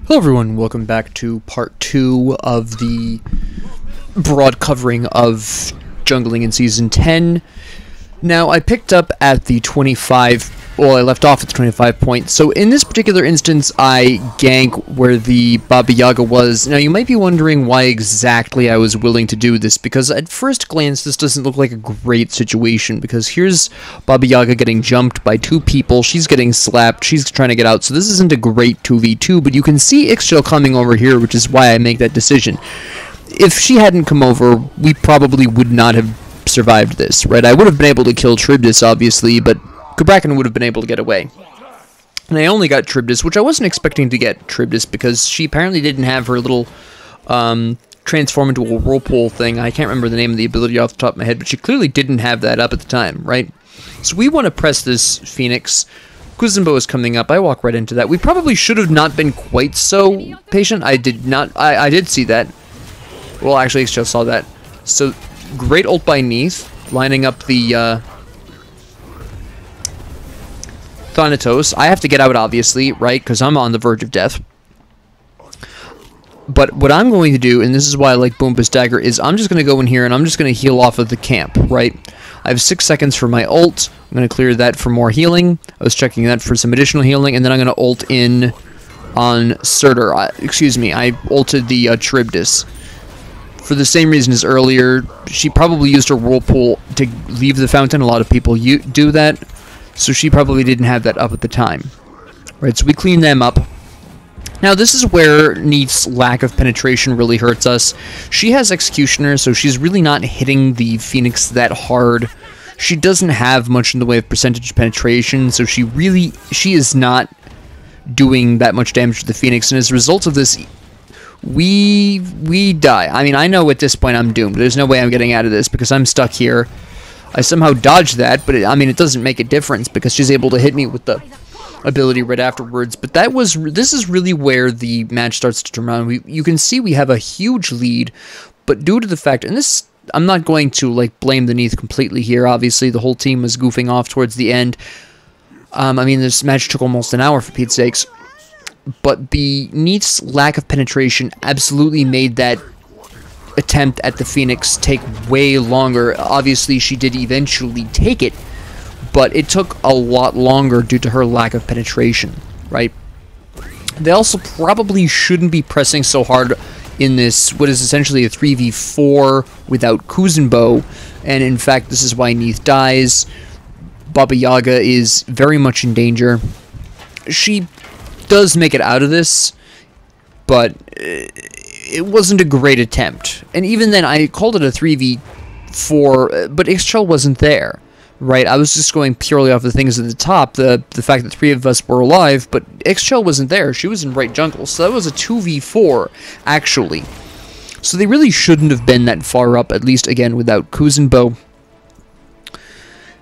Hello everyone, welcome back to part 2 of the broad covering of jungling in Season 10. Now, I picked up at the 25, well, I left off at the 25 point, so in this particular instance, I gank where the Baba Yaga was. Now, you might be wondering why exactly I was willing to do this, because at first glance, this doesn't look like a great situation, because here's Baba Yaga getting jumped by two people, she's getting slapped, she's trying to get out, so this isn't a great 2v2, but you can see Ixchel coming over here, which is why I make that decision. If she hadn't come over, we probably would not have survived this, right? I would have been able to kill Tribdis, obviously, but Cabrakan would have been able to get away. And I only got Tribdis, which I wasn't expecting to get Tribdis, because she apparently didn't have her little transform into a whirlpool thing. I can't remember the name of the ability off the top of my head, but she clearly didn't have that up at the time, right? So we want to press this Phoenix. Kuzenbo is coming up. I walk right into that. We probably should have not been quite so patient. I did see that. Well, actually, I just saw that. So, great ult by Neith, lining up the Thanatos. I have to get out, obviously, right? Because I'm on the verge of death. But what I'm going to do, and this is why I like Boompa's Dagger, is I'm just going to go in here and I'm just going to heal off of the camp, right? I have 6 seconds for my ult. I'm going to clear that for more healing. I was checking that for some additional healing, and then I'm going to ult in on Surtur. Excuse me, I ulted the Tribdis. For the same reason as earlier, she probably used her whirlpool to leave the fountain. A lot of people do that, so she probably didn't have that up at the time. Right, so we clean them up. Now, this is where Neith's lack of penetration really hurts us. She has Executioner, so she's really not hitting the Phoenix that hard. She doesn't have much in the way of percentage penetration, so she is not doing that much damage to the Phoenix, and as a result of this, we die. I mean, I know at this point I'm doomed. There's no way I'm getting out of this because I'm stuck here. I somehow dodged that, but I mean, it doesn't make a difference because she's able to hit me with the ability right afterwards. But this is really where the match starts to turn around. You can see we have a huge lead, but due to the fact, and this, I'm not going to like blame the Neith completely here. Obviously, the whole team was goofing off towards the end. I mean, this match took almost an hour for Pete's sakes. But the Neith's lack of penetration absolutely made that attempt at the Phoenix take way longer. Obviously, she did eventually take it, but it took a lot longer due to her lack of penetration, right? They also probably shouldn't be pressing so hard in this, what is essentially a 3v4 without Kuzenbo, and in fact, this is why Neith dies. Baba Yaga is very much in danger. She does make it out of this, but it wasn't a great attempt. And even then, I called it a 3v4, but Ixchel wasn't there, right? I was just going purely off the things at the top, the fact that 3 of us were alive, but Ixchel wasn't there. She was in right jungle, so that was a 2v4, actually. So they really shouldn't have been that far up, at least, again, without Kuzenbo.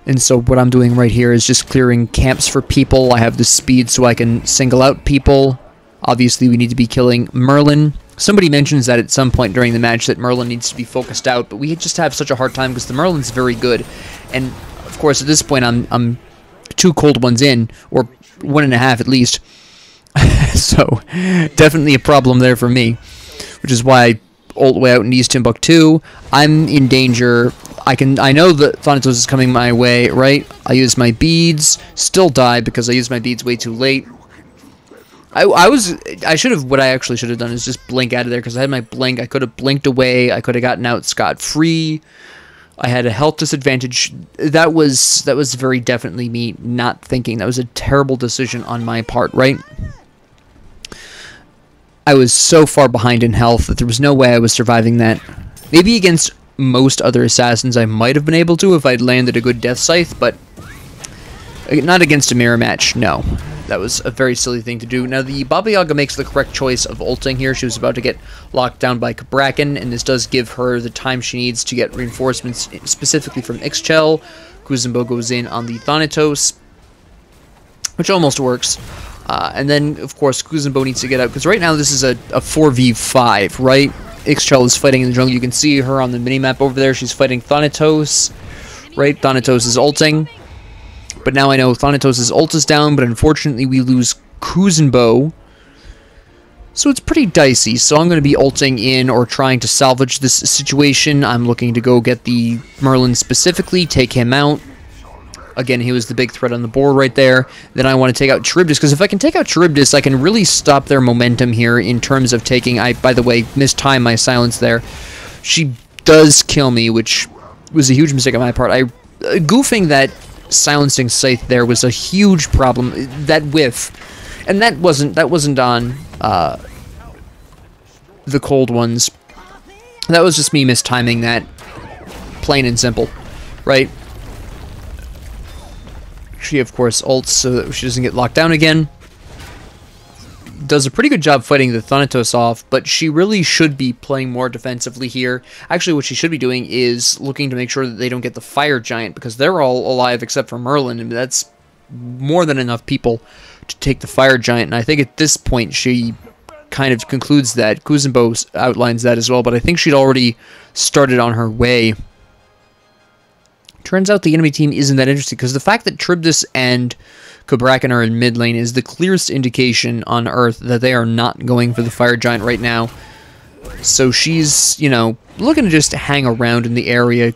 And so what I'm doing right here is just clearing camps for people. I have the speed so I can single out people. Obviously, we need to be killing Merlin. Somebody mentions that at some point during the match that Merlin needs to be focused out, but we just have such a hard time because the Merlin's very good. And, of course, at this point, I'm 2 cold ones in, or 1.5 at least. So, definitely a problem there for me, which is why I ult way out in East Timbuktu. I'm in danger. I know that Thanatos is coming my way, right? I use my beads, still die because I used my beads way too late. What I actually should have done is just blink out of there because I had my blink. I could have blinked away. I could have gotten out scot-free. I had a health disadvantage. That was very definitely me not thinking. That was a terrible decision on my part, right? I was so far behind in health that there was no way I was surviving that. Maybe against most other assassins I might have been able to if I'd landed a good death scythe, but not against a mirror match, no. That was a very silly thing to do. Now, the Baba Yaga makes the correct choice of ulting here. She was about to get locked down by Cabrakan, and this does give her the time she needs to get reinforcements, specifically from Ixchel. Kuzenbo goes in on the Thanatos, which almost works. And then, of course, Kuzenbo needs to get out, because right now this is a 4v5, right? Ixchel is fighting in the jungle. You can see her on the minimap over there. She's fighting Thanatos, right? Thanatos is ulting. But now I know Thanatos' ult is down, but unfortunately we lose Kuzenbo. So it's pretty dicey, so I'm going to be ulting in or trying to salvage this situation. I'm looking to go get the Merlin specifically, take him out. Again, he was the big threat on the board right there. Then I want to take out Charybdis, because if I can take out Charybdis, I can really stop their momentum here in terms of taking... I, by the way, mistimed my silence there. She does kill me, which was a huge mistake on my part. Goofing that silencing scythe there was a huge problem. That whiff. And that wasn't on the cold ones. That was just me mistiming that. Plain and simple. Right? She, of course, ults so that she doesn't get locked down again. Does a pretty good job fighting the Thanatos off, but she really should be playing more defensively here. Actually, what she should be doing is looking to make sure that they don't get the Fire Giant, because they're all alive except for Merlin, and that's more than enough people to take the Fire Giant. And I think at this point she kind of concludes that. Kuzenbo outlines that as well, but I think she'd already started on her way. Turns out the enemy team isn't that interesting, because the fact that Charybdis and Cabrakan are in mid lane is the clearest indication on Earth that they are not going for the Fire Giant right now. So she's, you know, looking to just hang around in the area,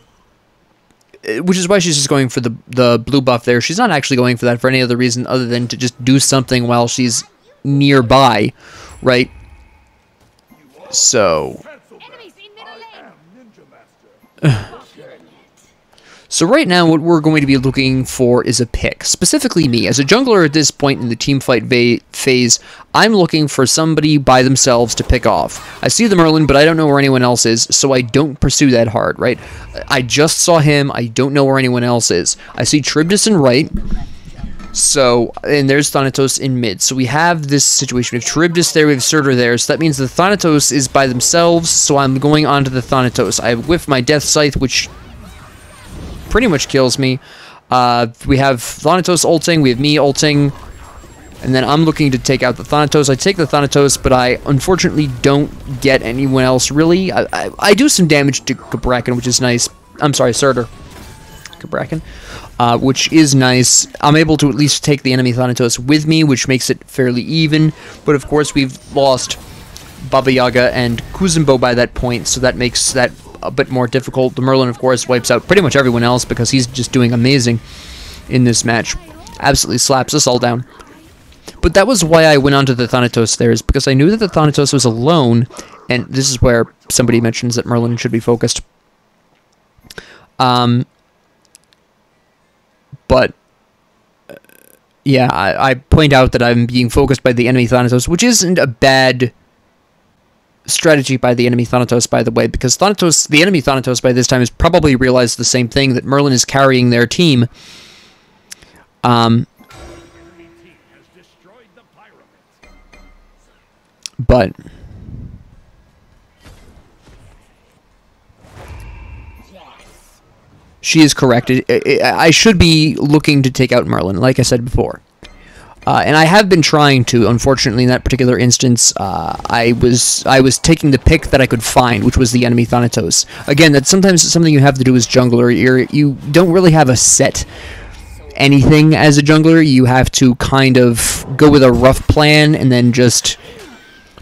which is why she's just going for the blue buff there. She's not actually going for that for any other reason other than to just do something while she's nearby, right? So... So right now, what we're going to be looking for is a pick. Specifically me. As a jungler at this point in the teamfight phase, I'm looking for somebody by themselves to pick off. I see the Merlin, but I don't know where anyone else is, so I don't pursue that hard, right? I just saw him. I don't know where anyone else is. I see Charybdis in right. So, and there's Thanatos in mid. So we have this situation. We have Charybdis there, we have Surtur there. So that means the Thanatos is by themselves, so I'm going on to the Thanatos. I whiff my Death Scythe, which... pretty much kills me. We have Thanatos ulting, we have me ulting, and then I'm looking to take out the Thanatos. I take the Thanatos, but I unfortunately don't get anyone else really. I do some damage to Cabrakan, which is nice. I'm sorry, Surtur. Cabrakan. Which is nice. I'm able to at least take the enemy Thanatos with me, which makes it fairly even. But of course, we've lost Baba Yaga and Kuzenbo by that point, so that makes that a bit more difficult. The Merlin, of course, wipes out pretty much everyone else because he's just doing amazing in this match. Absolutely slaps us all down. But that was why I went on to the Thanatos there, is because I knew that the Thanatos was alone, and this is where somebody mentions that Merlin should be focused. But yeah, I point out that I'm being focused by the enemy Thanatos, which isn't a bad strategy by the enemy Thanatos, by the way, because the enemy Thanatos by this time has probably realized the same thing, that Merlin is carrying their team. But she is correct. I should be looking to take out Merlin, like I said before. And I have been trying to. Unfortunately, in that particular instance, I was taking the pick that I could find, which was the enemy Thanatos. Again, that's sometimes something you have to do as jungler. You don't really have a set anything as a jungler. You have to kind of go with a rough plan and then just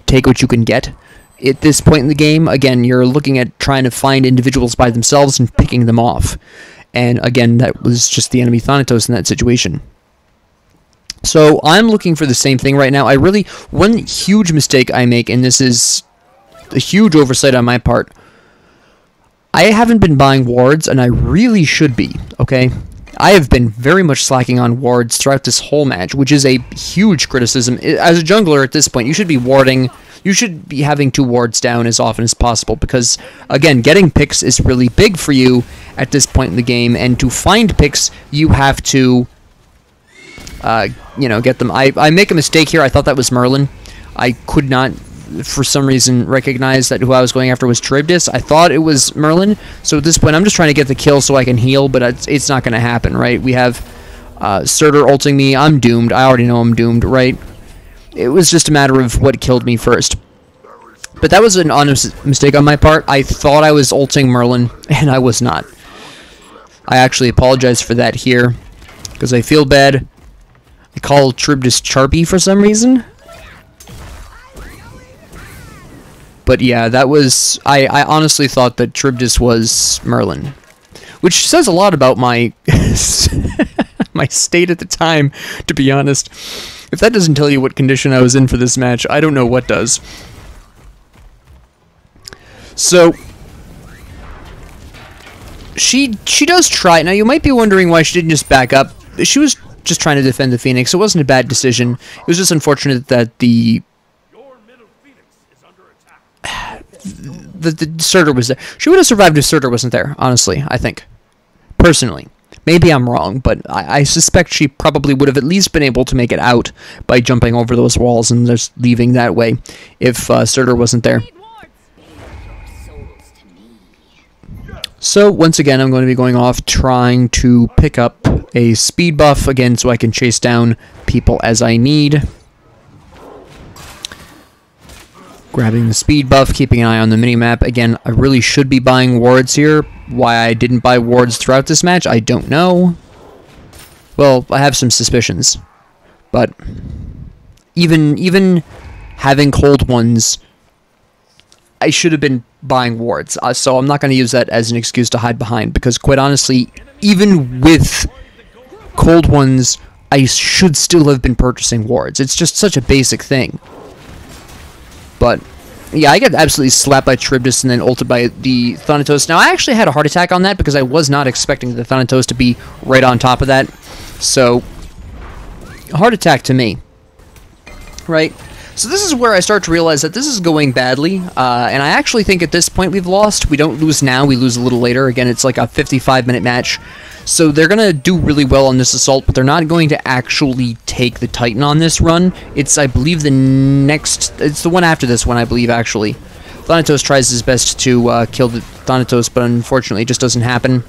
take what you can get. At this point in the game, again, you're looking at trying to find individuals by themselves and picking them off. And again, that was just the enemy Thanatos in that situation. So I'm looking for the same thing right now. One huge mistake I make, and this is a huge oversight on my part, I haven't been buying wards, and I really should be, okay? I have been very much slacking on wards throughout this whole match, which is a huge criticism. As a jungler at this point, you should be warding, you should be having 2 wards down as often as possible, because, again, getting picks is really big for you at this point in the game, and to find picks, you have to... you know, get them. I make a mistake here. I thought that was Merlin. I could not, for some reason, recognize that who I was going after was Charybdis. I thought it was Merlin. So at this point, I'm just trying to get the kill so I can heal, but it's not going to happen, right? We have Surtur ulting me. I'm doomed. I already know I'm doomed, right? It was just a matter of what killed me first. But that was an honest mistake on my part. I thought I was ulting Merlin, and I was not. I actually apologize for that here, because I feel bad. I call Charybdis Charpy for some reason. But yeah, that was... I honestly thought that Charybdis was Merlin. Which says a lot about my... my state at the time, to be honest. If that doesn't tell you what condition I was in for this match, I don't know what does. So... She does try. Now, you might be wondering why she didn't just back up. She was just trying to defend the Phoenix. It wasn't a bad decision. It was just unfortunate that the Surtur was there. She would have survived if Surtur wasn't there, honestly, I think. Personally. Maybe I'm wrong, but I suspect she probably would have at least been able to make it out by jumping over those walls and just leaving that way if Surtur wasn't there. So, once again, I'm going to be going off trying to pick up a speed buff, again, so I can chase down people as I need. Grabbing the speed buff, keeping an eye on the minimap. Again, I really should be buying wards here. Why I didn't buy wards throughout this match, I don't know. Well, I have some suspicions. But even having cold ones, I should have been buying wards, so I'm not going to use that as an excuse to hide behind, because quite honestly, even with cold ones, I should still have been purchasing wards. It's just such a basic thing. But, yeah, I got absolutely slapped by Charybdis and then ulted by the Thanatos. Now, I actually had a heart attack on that because I was not expecting the Thanatos to be right on top of that. So, a heart attack to me. Right? So this is where I start to realize that this is going badly, and I actually think at this point we've lost. We don't lose now, we lose a little later. Again, it's like a 55-minute match. So they're going to do really well on this assault, but they're not going to actually take the Titan on this run. It's, I believe, it's the one after this one, I believe, actually. Thanatos tries his best to kill the Thanatos, but unfortunately it just doesn't happen.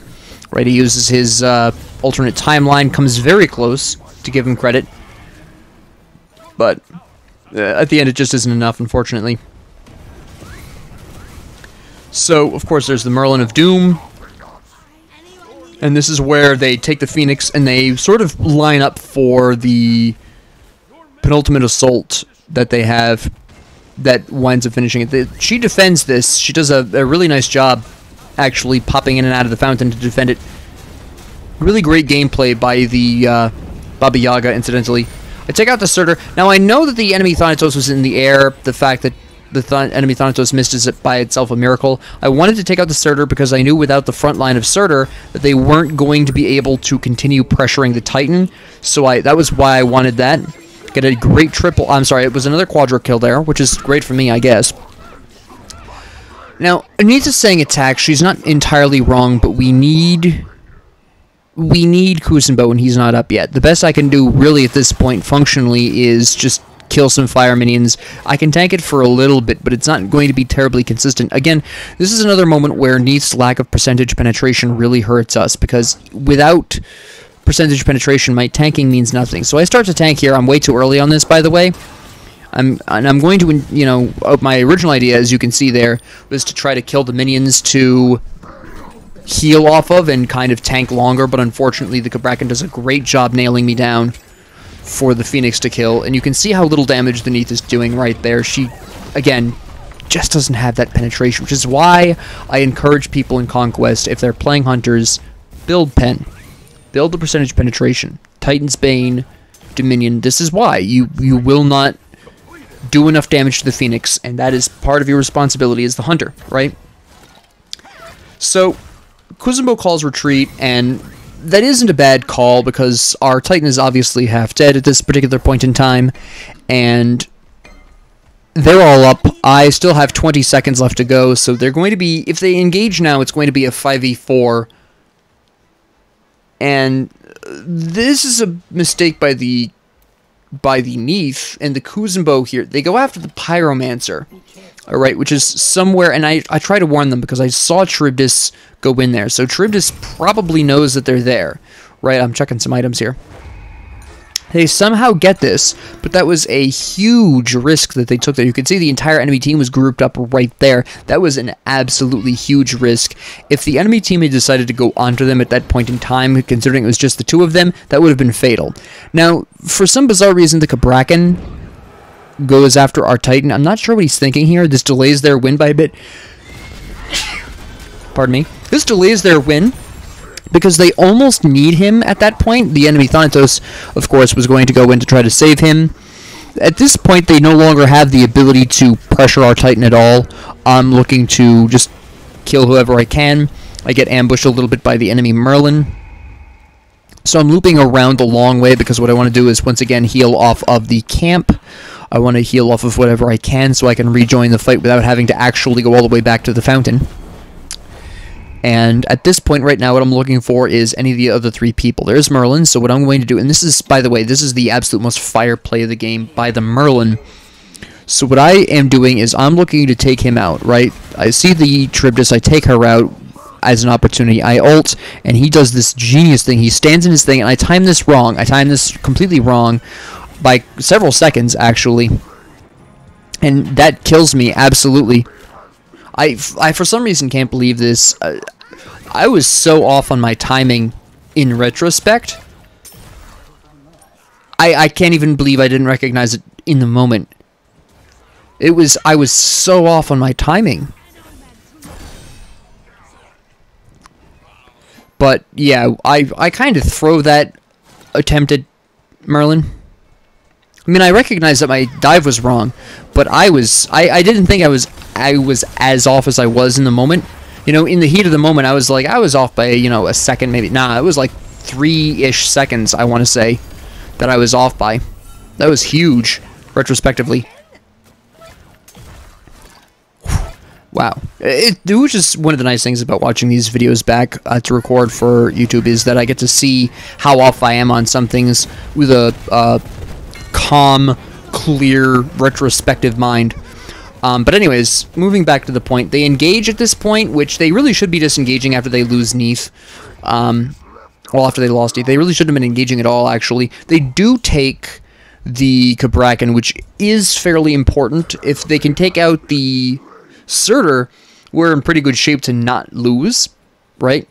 Right, he uses his alternate timeline, comes very close, to give him credit. But... at the end, it just isn't enough, unfortunately. So, of course, there's the Merlin of Doom. And this is where they take the Phoenix and they sort of line up for the penultimate assault that they have that winds up finishing it. She defends this. She does a really nice job actually popping in and out of the fountain to defend it. Really great gameplay by the Baba Yaga, incidentally. I take out the Surtur. Now, I know that the enemy Thanatos was in the air. The fact that the enemy Thanatos missed is by itself a miracle. I wanted to take out the Surtur because I knew without the front line of Surtur that they weren't going to be able to continue pressuring the Titan. So that was why I wanted that. Get a great triple... I'm sorry, it was another quadra kill there, which is great for me, I guess. Now, Anita's saying attack. She's not entirely wrong, but we need Kuzenbo and he's not up yet. The best I can do really at this point functionally is just kill some fire minions. I can tank it for a little bit, but it's not going to be terribly consistent. Again, this is another moment where Neith's lack of percentage penetration really hurts us, because without percentage penetration, my tanking means nothing. So I start to tank here. I'm way too early on this, by the way. I'm going to, you know, my original idea, as you can see there, was to try to kill the minions to heal off of and kind of tank longer, but unfortunately the Cabrakan does a great job nailing me down for the Phoenix to kill, and you can see how little damage the Neith is doing right there. She, again, just doesn't have that penetration, which is why I encourage people in Conquest, if they're playing Hunters, build Pen. Build the percentage penetration. Titan's Bane, Dominion, this is why. You will not do enough damage to the Phoenix, and that is part of your responsibility as the Hunter, right? So, Kuzenbo calls retreat, and that isn't a bad call because our Titan is obviously half dead at this particular point in time, and they're all up. I still have 20 seconds left to go, so they're going to be, if they engage now, it's going to be a 5v4, and this is a mistake by the Neith, and the Kuzenbo here, they go after the Pyromancer. Alright, which is somewhere, and I try to warn them because I saw Charybdis go in there, so Charybdis probably knows that they're there. Right, I'm checking some items here. They somehow get this, but that was a huge risk that they took there. You can see the entire enemy team was grouped up right there. That was an absolutely huge risk. If the enemy team had decided to go onto them at that point in time, considering it was just the two of them, that would have been fatal. Now, for some bizarre reason, the Cabrakan goes after our Titan. I'm not sure what he's thinking here. This delays their win by a bit. Pardon me. This delays their win because they almost need him at that point. The enemy Thanatos, of course, was going to go in to try to save him. At this point, they no longer have the ability to pressure our Titan at all. I'm looking to just kill whoever I can. I get ambushed a little bit by the enemy Merlin. So I'm looping around the long way because what I want to do is, once again, heal off of the camp. I want to heal off of whatever I can so I can rejoin the fight without having to actually go all the way back to the fountain. And at this point right now, what I'm looking for is any of the other three people. There's Merlin, so what I'm going to do, and this is, by the way, this is the absolute most fire play of the game by the Merlin. So what I am doing is I'm looking to take him out, right? I see the Charybdis, I take her out as an opportunity. I ult, and he does this genius thing. He stands in his thing, and I time this wrong. I time this completely wrong by several seconds, actually. And that kills me, absolutely. I for some reason can't believe this. I was so off on my timing in retrospect. I can't even believe I didn't recognize it in the moment. I was so off on my timing. But yeah, I kind of throw that attempt at Merlin. I mean, I recognize that my dive was wrong, but I didn't think I was as off as I was in the moment. You know, in the heat of the moment, I was off by, you know, a second, maybe. Nah, it was like 3-ish seconds, I want to say, that I was off by. That was huge, retrospectively. Wow. It was just one of the nice things about watching these videos back to record for YouTube is that I get to see how off I am on some things with a calm, clear, retrospective mind. But anyways, moving back to the point, they engage at this point, which they really should be disengaging after they lose Neith. Well, after they lost Neith. They really shouldn't have been engaging at all, actually. They do take the Cabrakan, which is fairly important. If they can take out the Surtur, we're in pretty good shape to not lose, right?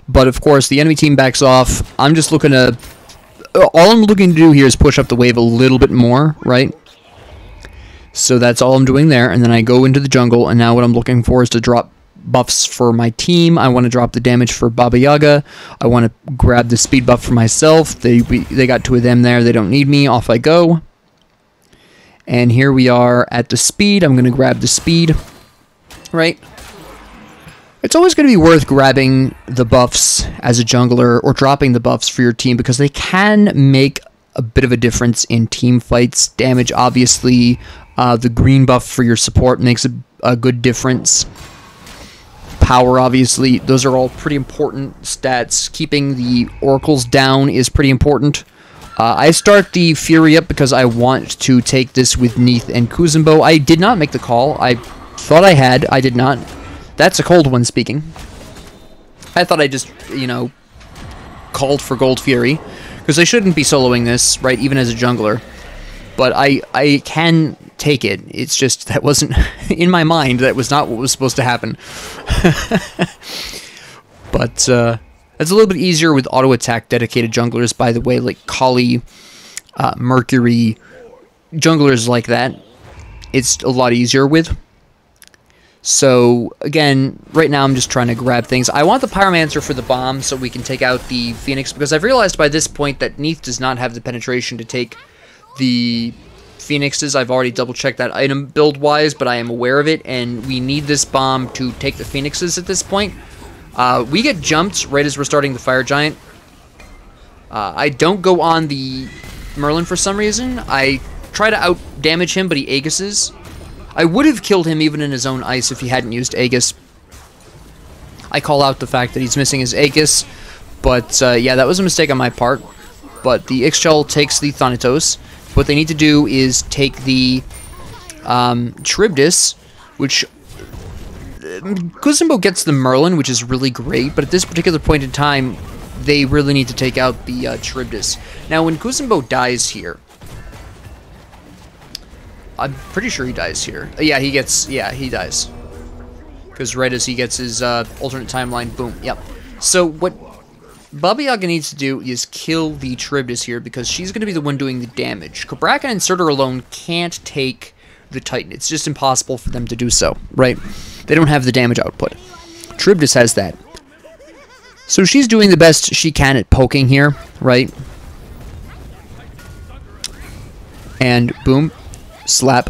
But of course, the enemy team backs off. I'm just looking to... All I'm looking to do here is push up the wave a little bit more, right? So that's all I'm doing there, and then I go into the jungle, and now what I'm looking for is to drop buffs for my team. I want to drop the damage for Baba Yaga. I want to grab the speed buff for myself. They got 2 of them there. They don't need me. Off I go. And here we are at the speed. I'm going to grab the speed, right? It's always going to be worth grabbing the buffs as a jungler or dropping the buffs for your team because they can make a bit of a difference in team fights. Damage, obviously. The green buff for your support makes a good difference. Power, obviously. Those are all pretty important stats. Keeping the oracles down is pretty important. I start the Fury up because I want to take this with Neith and Kuzenbo. I did not make the call. I thought I had. I did not. That's a cold one speaking. I thought I just, you know, called for Gold Fury. Because I shouldn't be soloing this, right, even as a jungler. But I can take it. It's just that wasn't in my mind. That was not what was supposed to happen. But it's a little bit easier with auto attack dedicated junglers, by the way, like Kali, Mercury, junglers like that. It's a lot easier with. So again, right now I'm just trying to grab things. I want the Pyromancer for the bomb so we can take out the Phoenix, because I've realized by this point that Neith does not have the penetration to take the Phoenixes. I've already double-checked that item build-wise, but I am aware of it, and we need this bomb to take the Phoenixes at this point. We get jumped right as we're starting the Fire Giant. I don't go on the Merlin for some reason. I try to out-damage him, but he Aegises. I would have killed him even in his own ice if he hadn't used Aegis. I call out the fact that he's missing his Aegis, but yeah, that was a mistake on my part. But the Ixchel takes the Thanatos. What they need to do is take the Charybdis, which... Kuzenbo gets the Merlin, which is really great, but at this particular point in time, they really need to take out the Charybdis. Now, when Kuzenbo dies here... I'm pretty sure he dies here. Yeah, he dies. Because right as he gets his alternate timeline, boom, yep. So what Baba Yaga needs to do is kill the Charybdis here, because she's going to be the one doing the damage. Cabrakan and Surtur alone can't take the Titan. It's just impossible for them to do so, right? They don't have the damage output. Charybdis has that. So she's doing the best she can at poking here, right? And boom, slap.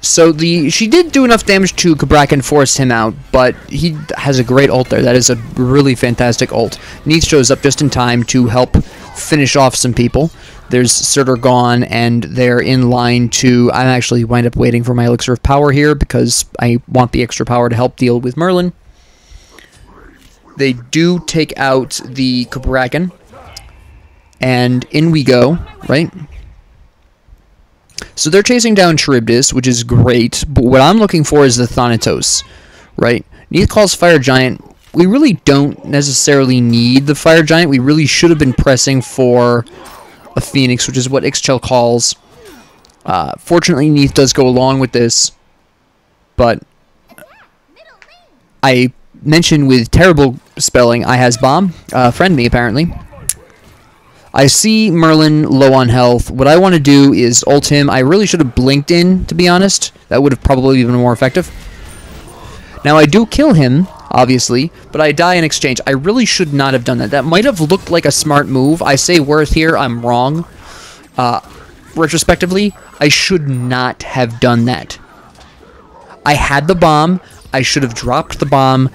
So she did do enough damage to Cabrakan and force him out, but he has a great ult there. That is a really fantastic ult. Neith shows up just in time to help finish off some people. There's Surtur gone, and they're in line to... I actually wind up waiting for my Elixir of Power here, because I want the extra power to help deal with Merlin. They do take out the Cabrakan, and in we go, right? So they're chasing down Charybdis, which is great, but what I'm looking for is the Thanatos, right? Neith calls Fire Giant. We really don't necessarily need the Fire Giant. We really should have been pressing for a Phoenix, which is what Ixchel calls. Fortunately, Neith does go along with this, but I mentioned with terrible spelling, I has bomb. Friend me, apparently. I see Merlin low on health. What I want to do is ult him. I really should have blinked in, to be honest. That would have probably been more effective. Now, I do kill him, obviously, but I die in exchange. I really should not have done that. That might have looked like a smart move. I say worth here. I'm wrong. Retrospectively, I should not have done that. I had the bomb. I should have dropped the bomb,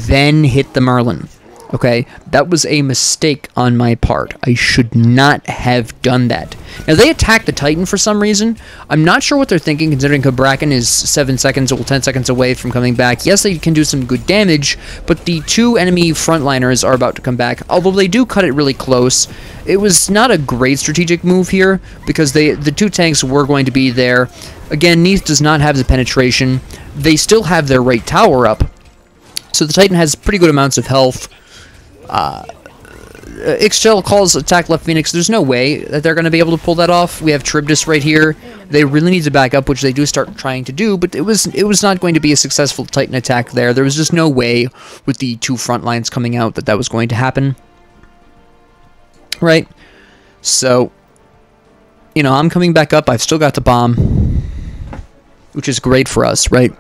then hit the Merlin. Okay, that was a mistake on my part. I should not have done that. Now, they attacked the Titan for some reason. I'm not sure what they're thinking, considering Cabrakan is 7 seconds, well, 10 seconds away from coming back. Yes, they can do some good damage, but the two enemy frontliners are about to come back, although they do cut it really close. It was not a great strategic move here, because the two tanks were going to be there. Again, Neith does not have the penetration. They still have their right tower up, so the Titan has pretty good amounts of health. Ixchel calls attack left Phoenix. There's no way that they're going to be able to pull that off. We have Charybdis right here. They really need to back up, which they do start trying to do, but it was not going to be a successful Titan attack there. There was just no way with the two front lines coming out that was going to happen. Right? So, you know, I'm coming back up. I've still got the bomb, which is great for us, right?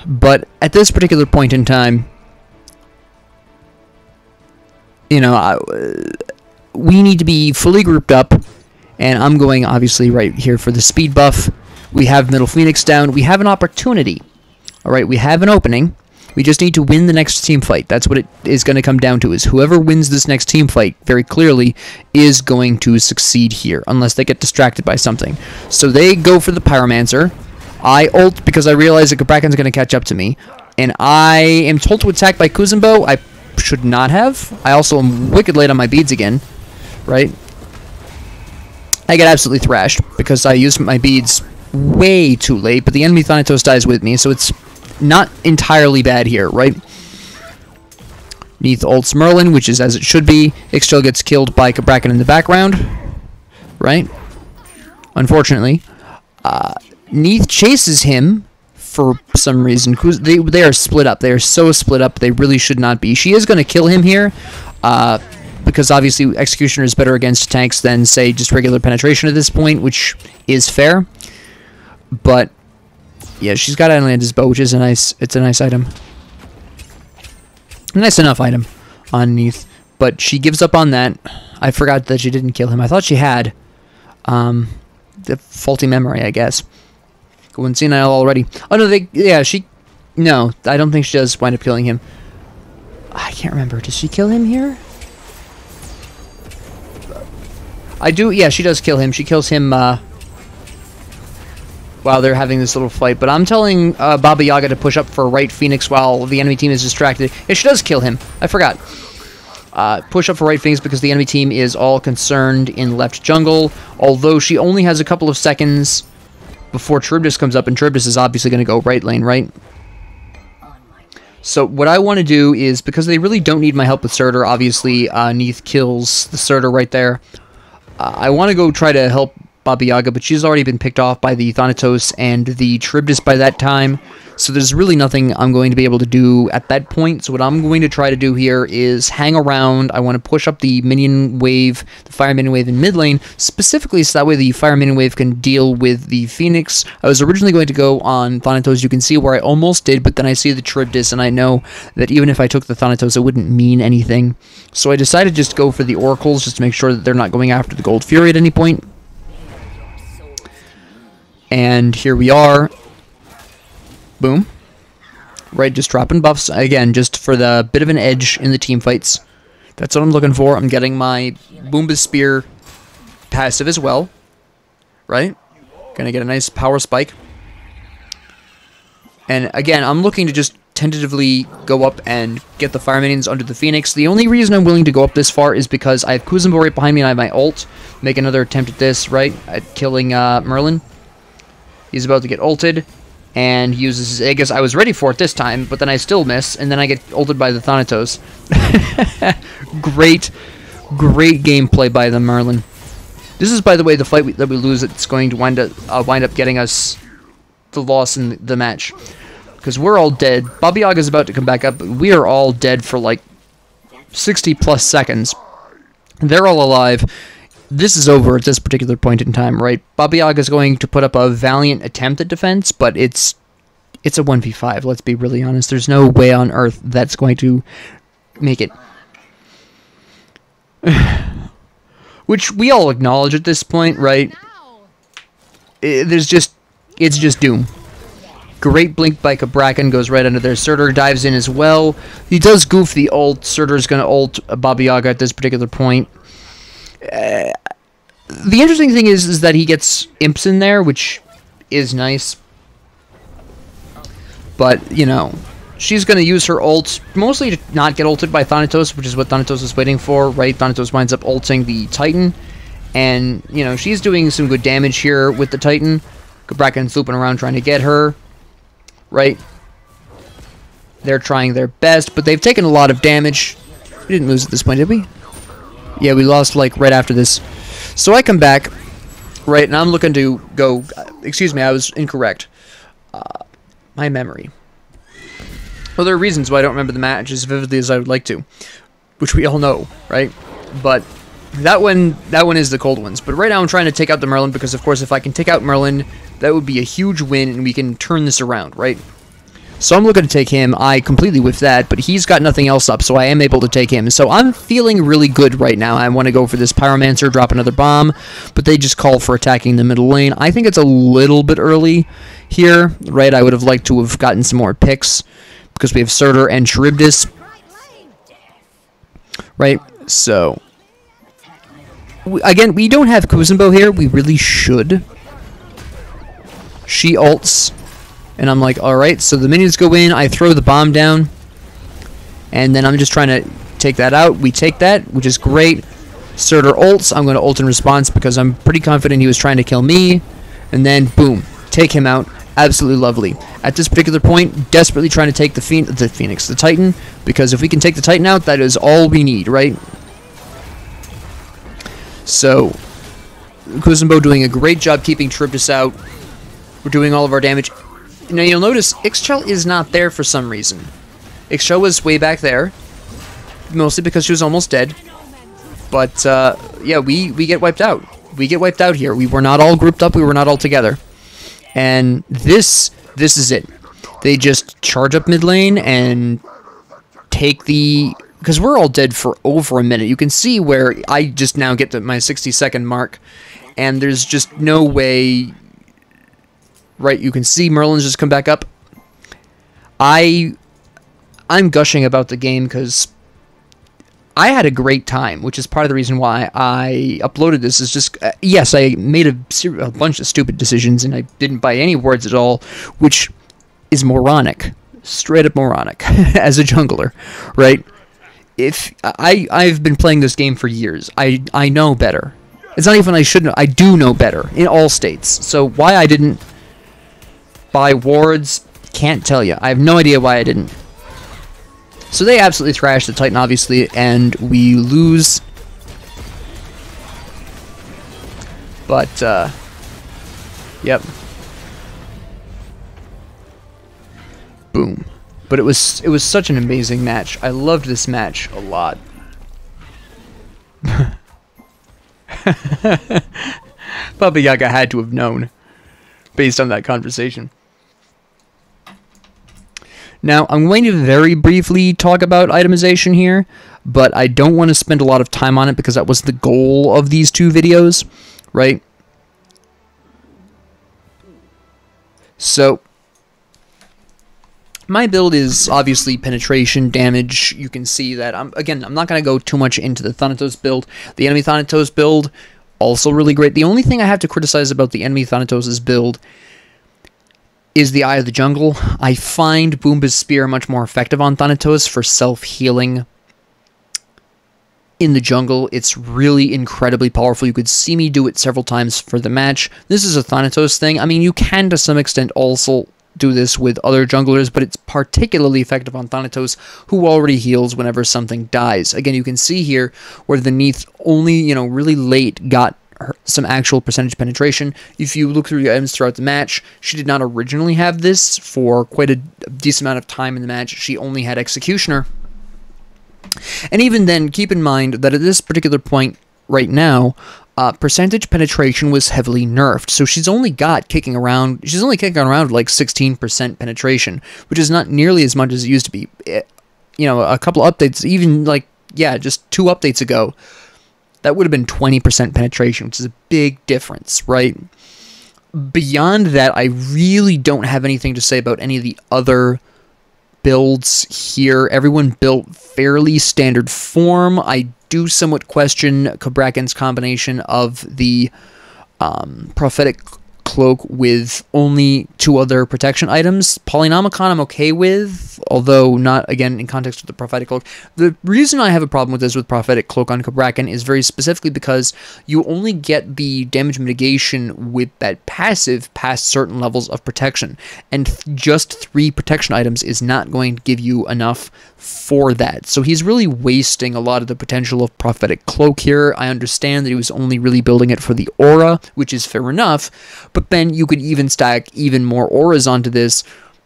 But at this particular point in time, you know, we need to be fully grouped up, and I'm going, obviously, right here for the speed buff. We have Middle Phoenix down. We have an opportunity. All right, we have an opening. We just need to win the next team fight. That's what it is going to come down to, is whoever wins this next team fight, very clearly, is going to succeed here, unless they get distracted by something. So they go for the Pyromancer. I ult because I realize that Cabrakan's going to catch up to me, and I am told to attack by Kuzenbo. I should not have. I also am wicked late on my beads again, right? I get absolutely thrashed because I used my beads way too late, but the enemy Thanatos dies with me, so it's not entirely bad here, right? Neith ults Merlin, which is as it should be. Ixchel gets killed by Cabrakan in the background, right? Unfortunately. Neith chases him for some reason. They are split up. They are so split up. They really should not be. She is going to kill him here, because obviously Executioner is better against tanks than, say, just regular penetration at this point, which is fair. But yeah, she's got Atlantis bow, which is a nice item. A nice enough item on Neith. But she gives up on that. I forgot that she didn't kill him. I thought she had. The faulty memory, I guess. Going senile already. Oh, no, no, I don't think she does wind up killing him. I can't remember. Does she kill him here? I do, yeah, she does kill him. She kills him, while they're having this little fight. But I'm telling, Baba Yaga to push up for right Phoenix while the enemy team is distracted. Yeah, she does kill him. I forgot. Push up for right Phoenix because the enemy team is all concerned in left jungle, although she only has a couple of seconds before Charybdis comes up, and Charybdis is obviously going to go right lane, right? So what I want to do is, because they really don't need my help with Surtur, obviously Neith kills the Surtur right there, I want to go try to help Baba Yaga, but she's already been picked off by the Thanatos and the Charybdis by that time. So there's really nothing I'm going to be able to do at that point. So what I'm going to try to do here is hang around. I want to push up the minion wave, the fire minion wave in mid lane, specifically so that way the fire minion wave can deal with the Phoenix. I was originally going to go on Thanatos. You can see where I almost did, but then I see the Charybdis, and I know that even if I took the Thanatos, it wouldn't mean anything. So I decided just to go for the Oracles, just to make sure that they're not going after the Gold Fury at any point. And here we are. Boom. Right, just dropping buffs. Again, just for the bit of an edge in the team fights. That's what I'm looking for. I'm getting my Boomba's Spear passive as well. Right? Gonna get a nice power spike. And again, I'm looking to just tentatively go up and get the fire minions under the Phoenix. The only reason I'm willing to go up this far is because I have Kuzenbo right behind me and I have my ult. Make another attempt at this, right? At killing Merlin. He's about to get ulted. And he uses his Aegis. I was ready for it this time, but then I still miss, and then I get ulted by the Thanatos. Great gameplay by the Merlin. This is, by the way, the fight that we lose that's going to wind up getting us the loss in the match. Because we're all dead. Baba Yaga's about to come back up, but we are all dead for like 60 plus seconds. They're all alive. This is over at this particular point in time, right? Baba Yaga is going to put up a valiant attempt at defense, but it's a 1v5, let's be really honest. There's no way on earth that's going to make it. Which we all acknowledge at this point, right? It's just doom. Great blink by Cabrakan, goes right under there. Surtur dives in as well. He does goof the ult. Surtur's going to ult Baba Yaga at this particular point. The interesting thing is that he gets imps in there, which is nice. But, you know, she's going to use her ult, mostly to not get ulted by Thanatos, which is what Thanatos is waiting for, right? Thanatos winds up ulting the Titan. And, you know, she's doing some good damage here with the Titan. Cabrakan's looping around trying to get her, right? They're trying their best, but they've taken a lot of damage. We didn't lose at this point, did we? Yeah, we lost, like, right after this. So I come back, right, and I'm looking to go... excuse me, I was incorrect. My memory. Well, there are reasons why I don't remember the match as vividly as I would like to. Which we all know, right? But that one is the cold ones. But right now I'm trying to take out the Merlin because, of course, if I can take out Merlin, that would be a huge win and we can turn this around, right? So I'm looking to take him. I completely whiffed that, but he's got nothing else up, so I am able to take him. So I'm feeling really good right now. I want to go for this Pyromancer, drop another bomb, but they just call for attacking the middle lane. I think it's a little bit early here, right? I would have liked to have gotten some more picks because we have Surtur and Charybdis, right? So, again, we don't have Kuzenbo here. We really should. She ults. And I'm like, alright, so the minions go in, I throw the bomb down, and then I'm just trying to take that out. We take that, which is great. Surtur ults, I'm going to ult in response because I'm pretty confident he was trying to kill me. And then, boom, take him out. Absolutely lovely. At this particular point, desperately trying to take the Titan, because if we can take the Titan out, that is all we need, right? So, Kuzenbo doing a great job keeping Charybdis out. We're doing all of our damage. Now, you'll notice Ixchel is not there for some reason. Ixchel was way back there, mostly because she was almost dead. But, yeah, we get wiped out. We get wiped out here. We were not all grouped up. We were not all together. And this is it. They just charge up mid lane and take the... Because we're all dead for over a minute. You can see where I just now get to my 60-second mark, and there's just no way... Right, you can see Merlin's just come back up. I'm gushing about the game because I had a great time, which is part of the reason why I uploaded this. Is just, yes, I made a bunch of stupid decisions, and I didn't buy any wards at all, which is moronic. Straight up moronic, as a jungler, right? If I've been playing this game for years. I know better. It's not even I shouldn't. I do know better in all states. So why I didn't buy wards, can't tell you. I have no idea why I didn't. So they absolutely thrashed the Titan, obviously, and we lose. But, yep. Boom. But it was such an amazing match. I loved this match a lot. Baba Yaga had to have known, based on that conversation. Now, I'm going to very briefly talk about itemization here, but I don't want to spend a lot of time on it because that was the goal of these two videos, right? So, my build is obviously penetration, damage. You can see that, I'm not going to go too much into the Thanatos build. The enemy Thanatos build, also really great. The only thing I have to criticize about the enemy Thanatos' build is the Eye of the Jungle. I find Boomba's Spear much more effective on Thanatos for self-healing in the jungle. It's really incredibly powerful. You could see me do it several times for the match. This is a Thanatos thing. I mean, you can to some extent also do this with other junglers, but it's particularly effective on Thanatos, who already heals whenever something dies. Again, you can see here where the Neath only, really late got some actual percentage penetration. If you look through the items throughout the match, she did not originally have this for quite a decent amount of time in the match. She only had Executioner. And even then, keep in mind that at this particular point right now, percentage penetration was heavily nerfed. So she's only kicking around like 16% penetration, which is not nearly as much as it used to be. A couple of updates, even just 2 updates ago, that would have been 20% penetration, which is a big difference, right? Beyond that, I really don't have anything to say about any of the other builds here. Everyone built fairly standard form. I do somewhat question Cabrakan's combination of the Prophetic Cloak with only 2 other protection items. Polynomicon I'm okay with, although not, again, in context with the Prophetic Cloak. The reason I have a problem with this with Prophetic Cloak on Cabrakan is very specifically because you only get the damage mitigation with that passive past certain levels of protection, and just 3 protection items is not going to give you enough for that. So he's really wasting a lot of the potential of Prophetic Cloak here. I understand that he was only really building it for the aura, which is fair enough, but then you could even stack even more auras onto this.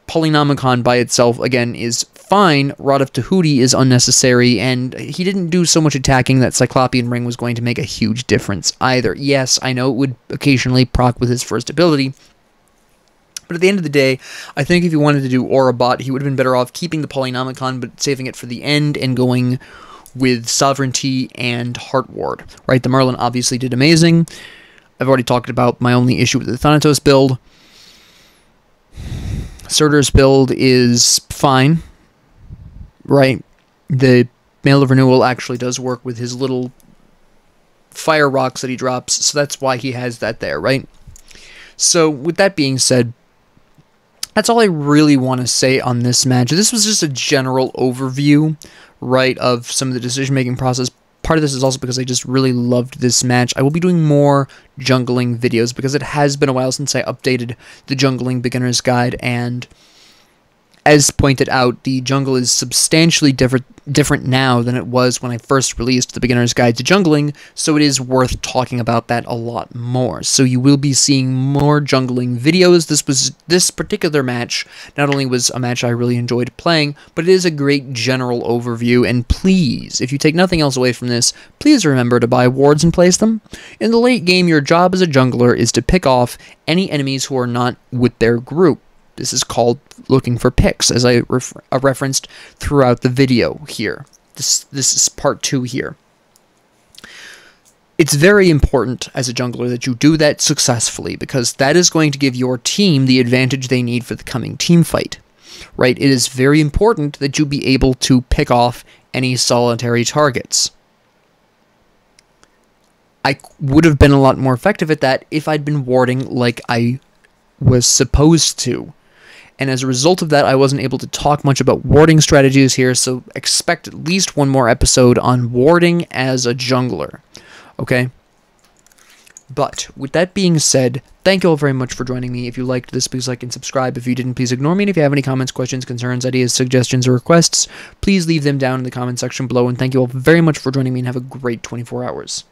Polynomicon by itself, again, is fine. Rod of Tahuti is unnecessary, and he didn't do so much attacking that Cyclopean Ring was going to make a huge difference either. Yes, I know it would occasionally proc with his first ability, but at the end of the day, I think if he wanted to do Aura Bot, he would have been better off keeping the Polynomicon, but saving it for the end and going with Sovereignty and Heart Ward, right? The Merlin obviously did amazing. I've already talked about my only issue with the Thanatos build. Surtur's build is fine, right? The Mail of Renewal actually does work with his little fire rocks that he drops, so that's why he has that there, right? So, with that being said, that's all I really want to say on this match. This was just a general overview, right, of some of the decision-making process. Part of this is also because I just really loved this match. I will be doing more jungling videos because it has been a while since I updated the Jungling Beginner's Guide, and as pointed out, the jungle is substantially different now than it was when I first released the Beginner's Guide to Jungling, so it is worth talking about that a lot more. So you will be seeing more jungling videos. This particular match not only was a match I really enjoyed playing, but it is a great general overview, and please, if you take nothing else away from this, please remember to buy wards and place them. In the late game, your job as a jungler is to pick off any enemies who are not with their group. This is called looking for picks, as I referenced throughout the video here. This is part 2 here. It's very important as a jungler that you do that successfully, because that is going to give your team the advantage they need for the coming team fight, right? It is very important that you be able to pick off any solitary targets. I would have been a lot more effective at that if I'd been warding like I was supposed to. And as a result of that, I wasn't able to talk much about warding strategies here, so expect at least one more episode on warding as a jungler, okay? But, with that being said, thank you all very much for joining me. If you liked this, please like and subscribe. If you didn't, please ignore me. And if you have any comments, questions, concerns, ideas, suggestions, or requests, please leave them down in the comment section below. And thank you all very much for joining me, and have a great 24 hours.